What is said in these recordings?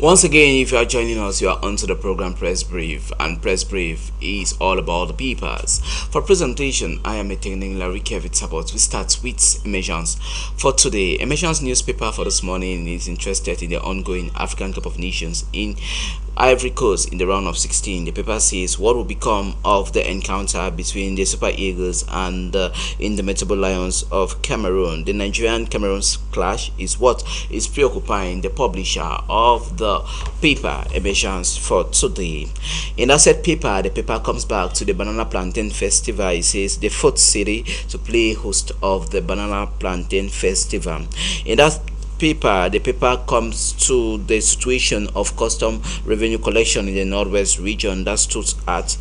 Once again, if you are joining us, you are onto the program Press Brief, and Press Brief is all about the papers. For presentation, I am attending Larry Kevit Support. We start with Emergence. For today, Emergence newspaper for this morning is interested in the ongoing African Cup of Nations in Ivory Coast in the round of 16. The paper says what will become of the encounter between the Super Eagles and the Indomitable Lions of Cameroon. The Nigerian-Cameroon clash is what is preoccupying the publisher of the paper Emergence for today. In that said paper, the paper comes back to the Banana Plantain Festival. It says the fourth city to play host of the Banana Plantain Festival. In that the paper comes to the situation of custom revenue collection in the northwest region that stood at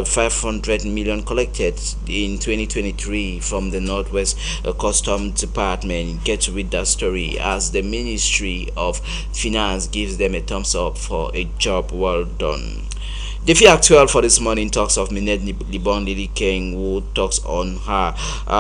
500 million collected in 2023 from the northwest custom department. Get to read that story as the Ministry of Finance gives them a thumbs up for a job well done. The fee actual for this morning talks of Minette Libon Lily King, who talks on her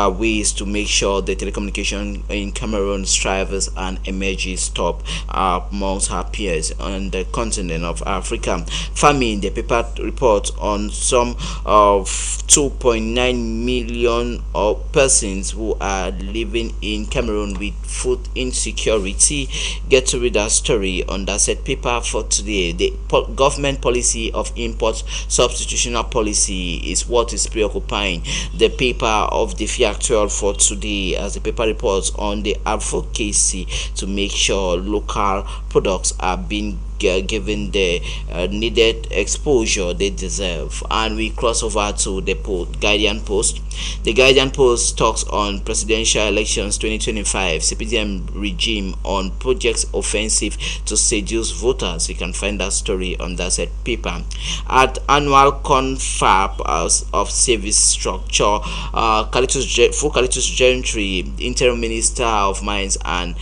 ways to make sure the telecommunication in Cameroon strives and emerges top amongst her peers on the continent of Africa. Famine, the paper reports on some of 2.9 million of persons who are living in Cameroon with food insecurity. Get to read that story on that said paper for today. The government policy of import substitutional policy is what is preoccupying the paper of the Fiactual for today, as the paper reports on the advocacy to make sure local products are being given the needed exposure they deserve. And we cross over to the Guardian Post. The Guardian Post talks on presidential elections 2025, CPDM regime on projects offensive to seduce voters. You can find that story on that said paper. At annual confab of service structure, Kalitus Gentry, interim minister of mines and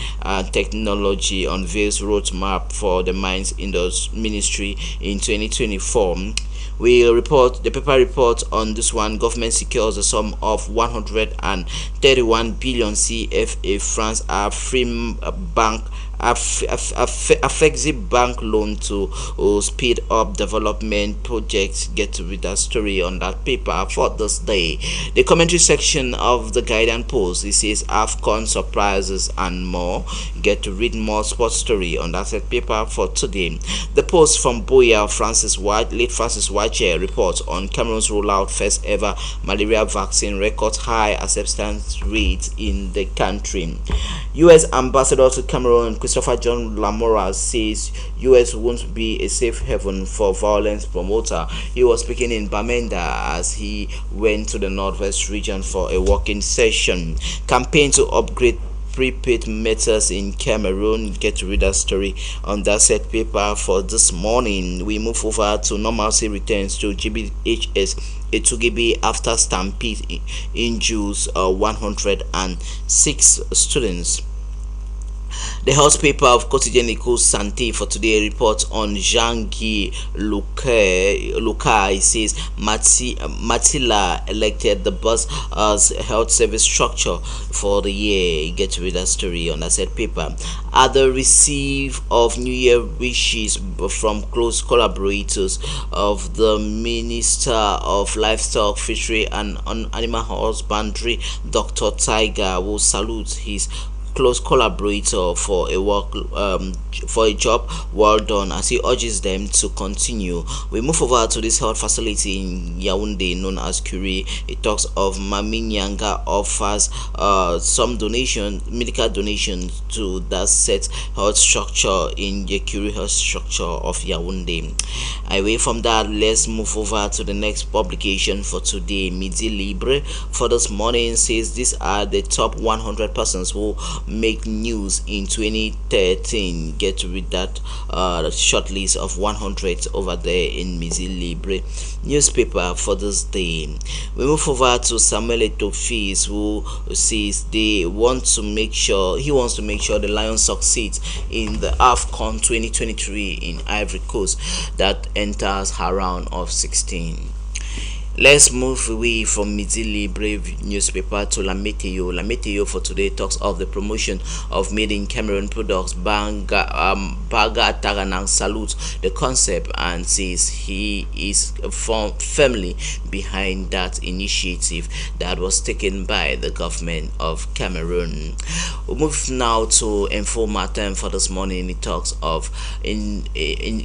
technology, unveils roadmap for the mines in the ministry in 2024. The paper reports on this one. Government secures a sum of 131 billion CFA francs Afrim bank affects bank loan to speed up development projects. Get to read that story on that paper for this day. The commentary section of the Guardian Post, it says AFCON surprises and more. Get to read more sports story on that set paper for today. The Post from Boya late Francis Wache reports on Cameroon's rollout first ever malaria vaccine, record high acceptance rates in the country. U.S. Ambassador to Cameroon Christopher John Lamora says U.S. won't be a safe haven for violence promoter. He was speaking in Bamenda as he went to the northwest region for a walking session. Campaign to upgrade prepaid meters in Cameroon. Get to read that story on that set paper for this morning. We move over to normalcy returns to GBHS Etugebe after stampede injures 106 students. The House paper of Quotidien Santé for today reports on Jean-Guy Lukai. says Matila elected the bus as health service structure for the year. Get to read that story on that said paper. At the receive of New Year wishes from close collaborators of the Minister of Livestock, Fishery and Animal Husbandry, Dr. Tiger, will salute his close collaborator for a job well done as he urges them to continue. We move over to this health facility in Yaoundé known as Curie. It talks of Mami Nyanga offers some medical donations to that set health structure in the Curie health structure of Yaoundé. Away from that, let's move over to the next publication for today. Midi Libre for this morning says these are the top 100 persons who make news in 2013. Get to read that short list of 100 over there in Midi Libre newspaper for this day. We move over to Samuel Etofis, who says he wants to make sure the Lions succeed in the AFCON 2023 in Ivory Coast that enters her round of 16. Let's move away from Mizili Brave newspaper to Lameteo. Lameteo for today talks of the promotion of made in Cameroon products. Baga Taranang salutes the concept and says he is firmly behind that initiative that was taken by the government of Cameroon. We move now to Informa time for this morning. It talks of in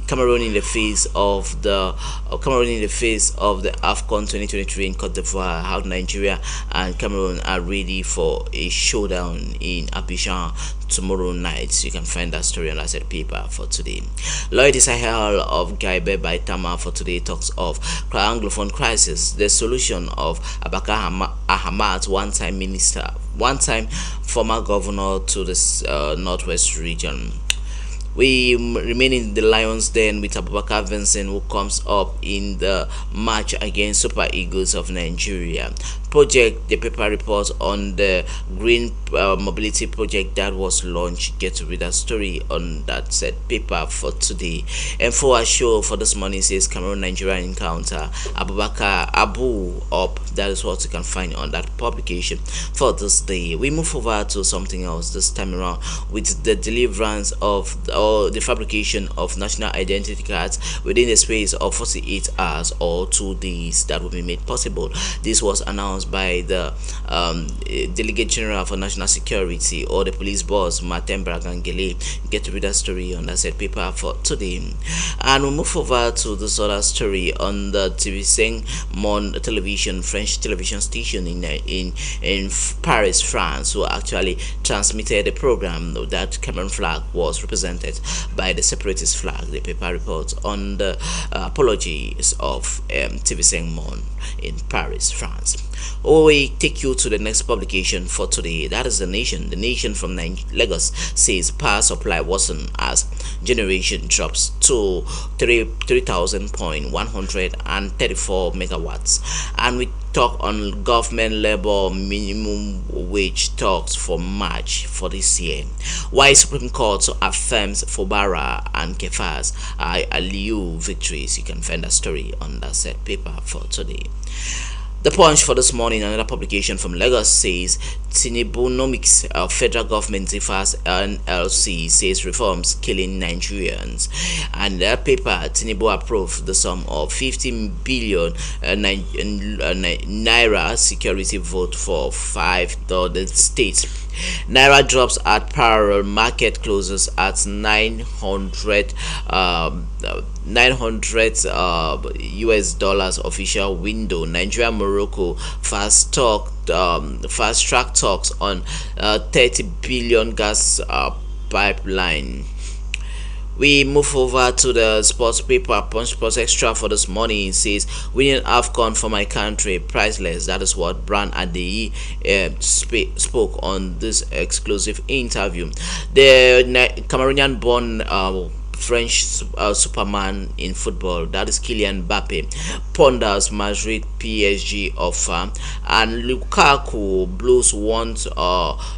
Cameroon in the face of the AFCON 2023 in Cote d'Ivoire, how Nigeria and Cameroon are ready for a showdown in Abidjan tomorrow night. You can find that story on Asset Paper for today. Lloyd Sahel of Gaibe by Tama for today talks of Anglophone crisis, the solution of Abaka Ahmad, one-time former governor to the Northwest region. We remain in the Lions Den with Abubakar Vincent, who comes up in the match against Super Eagles of Nigeria. The paper report on the green mobility project that was launched. Get to read that story on that said paper for today. And for our show for this morning says Cameroon Nigeria encounter, Abubakar Abu up. That is what you can find on that publication for this day. We move over to something else this time around with the deliverance of the fabrication of national identity cards within the space of 48 hours or 2 days that will be made possible. This was announced by the Delegate General for National Security, or the police boss, Martin Bragangele. Get to read that story on that said paper for today. And we'll move over to this other story on the TV5 Monde television, French television station in Paris, France, who actually transmitted a program that Cameroon flag was represented by the separatist flag. The paper reports on the apologies of TV5 Monde in Paris, France. We take you to the next publication for today. That is The Nation. The Nation from Lagos says power supply worsen as generation drops to 3,134 megawatts. And we talk on government labor minimum wage talks for March for this year. Why Supreme Court affirms Fubara and Kefas are Aliyu victories. You can find a story on that said paper for today. The Punch for this morning, another publication from Lagos, says Tinubunomics, federal government differs NLC says reforms killing Nigerians. And that paper, Tinubu approved the sum of 15 billion naira security vote for 5 northern states. Naira drops at parallel market closes at 900 US dollars official window. Nigeria Morocco fast track talks on 30 billion gas pipeline. We move over to the sports paper, Punch Sports Extra for this morning. It says, winning AFCON for my country, priceless. That is what Bran Adeyi spoke on this exclusive interview. The Cameroonian born French Superman in football, that is Kylian Mbappe, ponders Madrid PSG offer, and Lukaku Blues want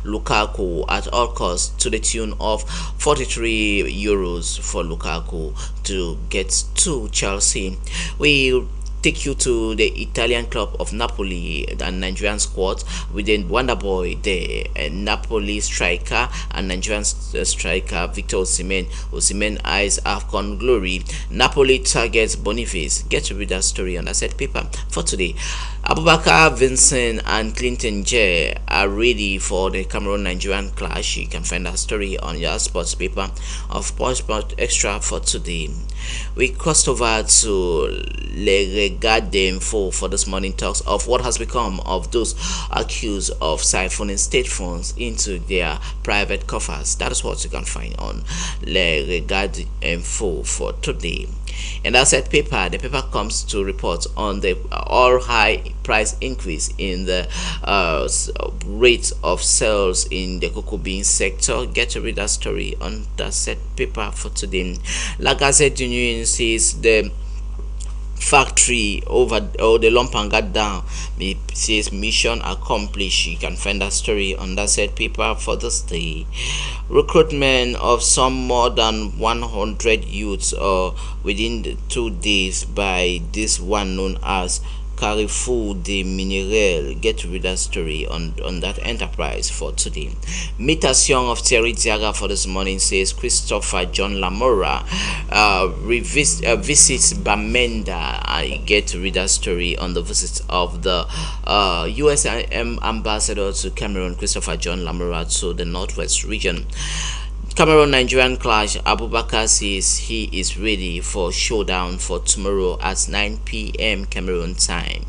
Lukaku at all costs to the tune of 43 euros for Lukaku to get to Chelsea. We take you to the Italian club of Napoli and Nigerian squad with the Wonder Boy, the Napoli striker and Nigerian striker Victor Osimhen. Osimhen eyes AFCON glory. Napoli targets Boniface. Get to read that story on that set paper for today. Abubakar Vincent and Clinton J are ready for the Cameroon-Nigerian clash. You can find that story on your sports paper of Sport Extra for today. We crossed over to Le Regard d'Info for this morning talks of what has become of those accused of siphoning state funds into their private coffers. That is what you can find on Le Regard d'Info for today. And that said paper, the paper comes to report on the all high price increase in the rate of sales in the cocoa bean sector. Get to read that story on that said paper for today. La Gazette du Union says the factory over the Lompang got down. It says mission accomplished. You can find that story on that said paper for this day. Recruitment of some more than 100 youths within the 2 days by this one known as Carrefour de Mineral. Get to read that story on that enterprise for today. Mutation of Terry Diaga for this morning says Christopher John Lamora visits Bamenda. I get to read that story on the visit of the U.S. ambassador to Cameroon, Christopher John Lamora, to the Northwest region. Cameroon-Nigerian clash. Abubakar says he is ready for showdown for tomorrow at 9 p.m. Cameroon time.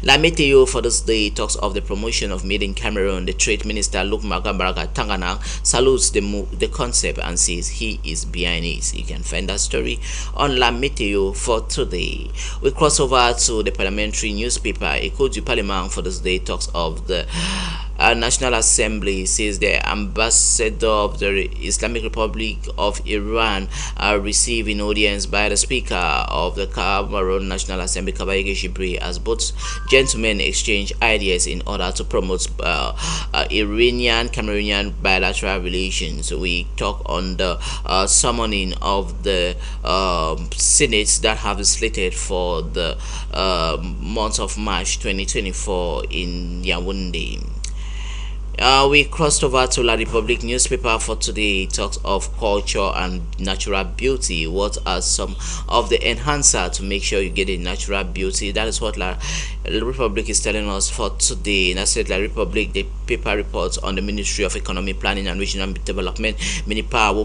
La Meteo for this day talks of the promotion of Made in Cameroon. The Trade Minister Luke Magabaraga Tangana salutes the concept and says he is behind it. You can find that story on La Meteo for today. We cross over to the parliamentary newspaper. Echo du Parlement for this day talks of the National Assembly. Says the ambassador of the Islamic Republic of Iran receiving audience by the Speaker of the Cameroon National Assembly, Kabayege Shibri, as both gentlemen exchange ideas in order to promote Iranian-Cameroonian bilateral relations. We talk on the summoning of the Senate that have been slated for the month of March 2024 in Yaoundé. We crossed over to La Republique newspaper for today. It talks of culture and natural beauty. What are some of the enhancer to make sure you get a natural beauty? That is what La Republique is telling us for today. And I said La Republique, the paper reports on the Ministry of Economic Planning and Regional Development, MINIPA, will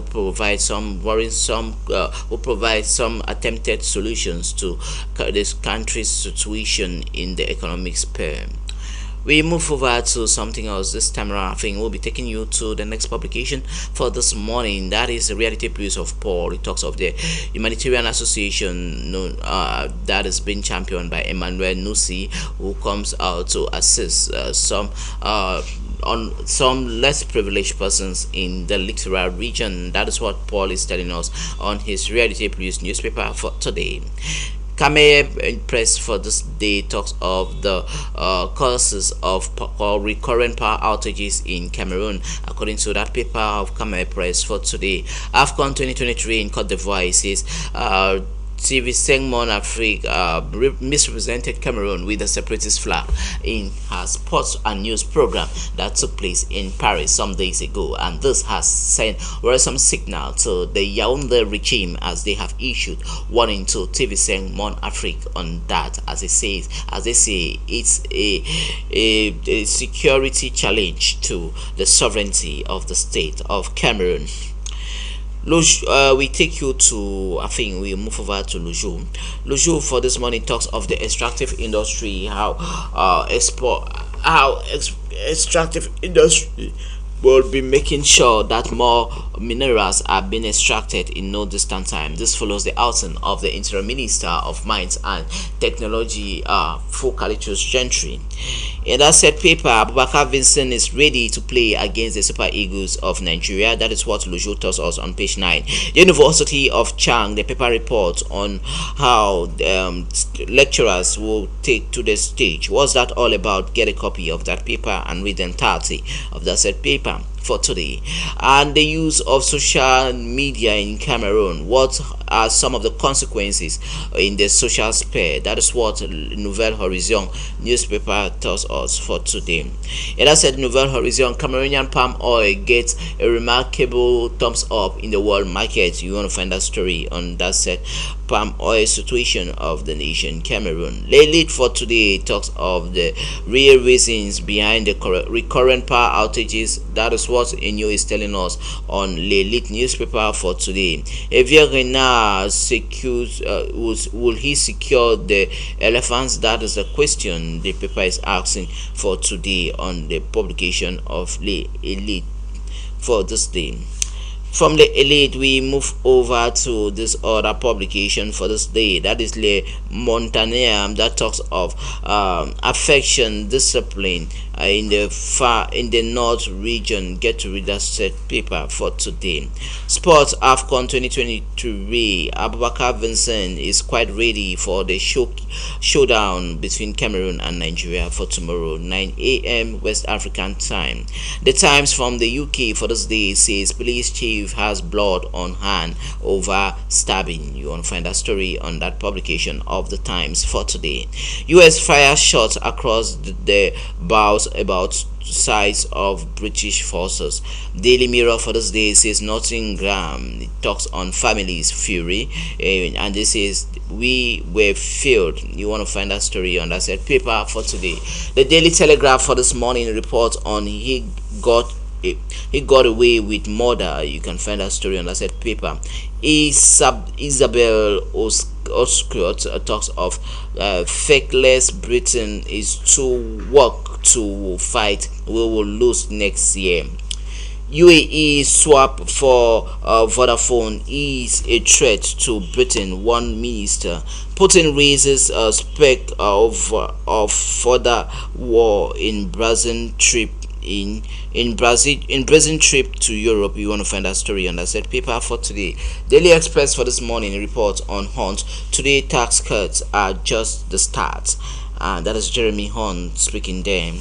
provide some attempted solutions to this country's situation in the economic sphere. We move over to something else. This time around, I think we'll be taking you to the next publication for this morning. That is the Reality Plus of Paul. It talks of the humanitarian association that is being championed by Emmanuel Nusi, who comes out to assist on some less privileged persons in the littoral region. That is what Paul is telling us on his Reality Plus newspaper for today. Kameye Press for this day talks of the causes of recurrent power outages in Cameroon. According to that paper of Kameye Press for today, AFCON 2023 in Cote d'Ivoire, it says TV5 Monde Afrique misrepresented Cameroon with a separatist flag in her sports and news program that took place in Paris some days ago, and this has sent worrisome signal to the Yaoundé regime as they have issued warning to TV5 Monde Afrique on that. As they say, it's a security challenge to the sovereignty of the state of Cameroon. We take you to, I think we move over to Lujo. Lujo for this morning talks of the extractive industry, how extractive industry will be making sure that more minerals are being extracted in no distant time. This follows the outing of the Interim Minister of Mines and Technology, Focalitus Gentry. In that said paper, Abubakar Vincent is ready to play against the Super Eagles of Nigeria. That is what Lujo tells us on page 9. The University of Chang, the paper reports on how lecturers will take to the stage. What's that all about? Get a copy of that paper and read the entirety of that said paper for today. And the use of social media in Cameroon. What are some of the consequences in the social sphere? That is what Nouvelle Horizon newspaper tells us for today. It has said Nouvelle Horizon, Cameroonian palm oil gets a remarkable thumbs up in the world market. You want to find that story on that said palm oil situation of the nation Cameroon. Late for today talks of the real reasons behind the recurrent power outages. That is what Enyo is telling us on Lelite newspaper for today. Evia Renard secures, will he secure the elephants? That is the question the paper is asking for today on the publication of Lelite for this day. From the Elite, we move over to this other publication for this day. That is Le Montagnard, that talks of affection, discipline, in the north region. Get to read that set paper for today. Sports AFCON 2023. Abubakar Vincent is quite ready for the showdown between Cameroon and Nigeria for tomorrow, 9 a.m. West African time. The Times from the UK for this day says police chief has blood on hand over stabbing. You want to find that story on that publication of the Times for today. US fire shots across the bows about sides of British forces. Daily Mirror for this day says Nottingham. It talks on families' fury, and this is we were failed. You want to find that story on that said paper for today. The Daily Telegraph for this morning reports on he got away with murder. You can find that story on that said paper. Isabel Oscott talks of fakeless Britain is to work to fight. We will lose next year. UAE swap for Vodafone is a threat to Britain. One minister. Putin raises a spec of further war in Brazil trip in Brazil trip to Europe. You want to find that story on that said paper for today. Daily Express for this morning reports on Hunt. Today tax cuts are just the start. That is Jeremy Hunt speaking there.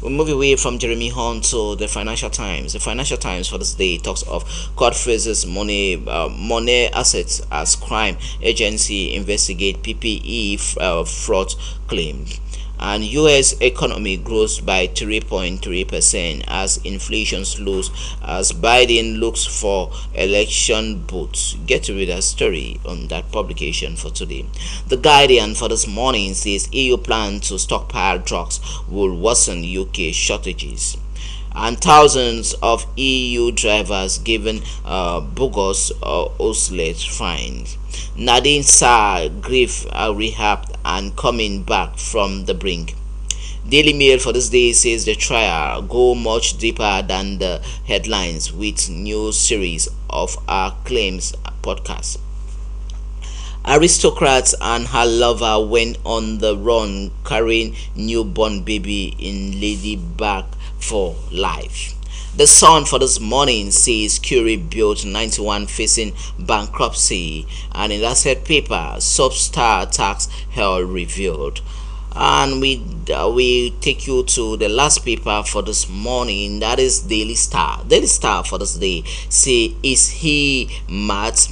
We move away from Jeremy Hunt to the Financial Times. The Financial Times for this day talks of court phrases money assets as crime. Agency investigate PPE fraud claim. And U.S. economy grows by 3.3% as inflation slows as Biden looks for election votes. Get to read that story on that publication for today. The Guardian for this morning says EU plan to stockpile drugs will worsen UK shortages. And thousands of EU drivers given bogus Oslet fines. Nadine Sarr grief rehabbed and coming back from the brink. Daily Mail for this day says the trial go much deeper than the headlines with new series of our claims podcast. Aristocrats and her lover went on the run carrying newborn baby in Lady Bag for life. The Sun for this morning says Curie built 91 facing bankruptcy, and in that said paper, Substar tax hell revealed. And we take you to the last paper for this morning, that is Daily Star. Daily Star for this day say, is he Matt?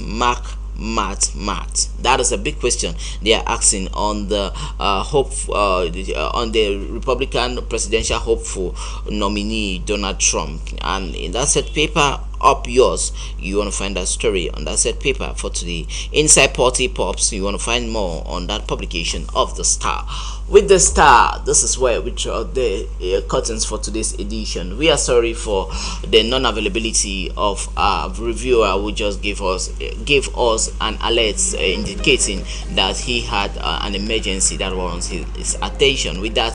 That is a big question they are asking on the on the Republican presidential hopeful nominee Donald Trump. And in that said paper, up yours, you want to find that story on that said paper for today. Inside Party Pops, you want to find more on that publication of the Star. With the Star, this is where we draw the curtains for today's edition. We are sorry for the non-availability of our reviewer who just gave us an alert indicating that he had an emergency that warrants his attention. With that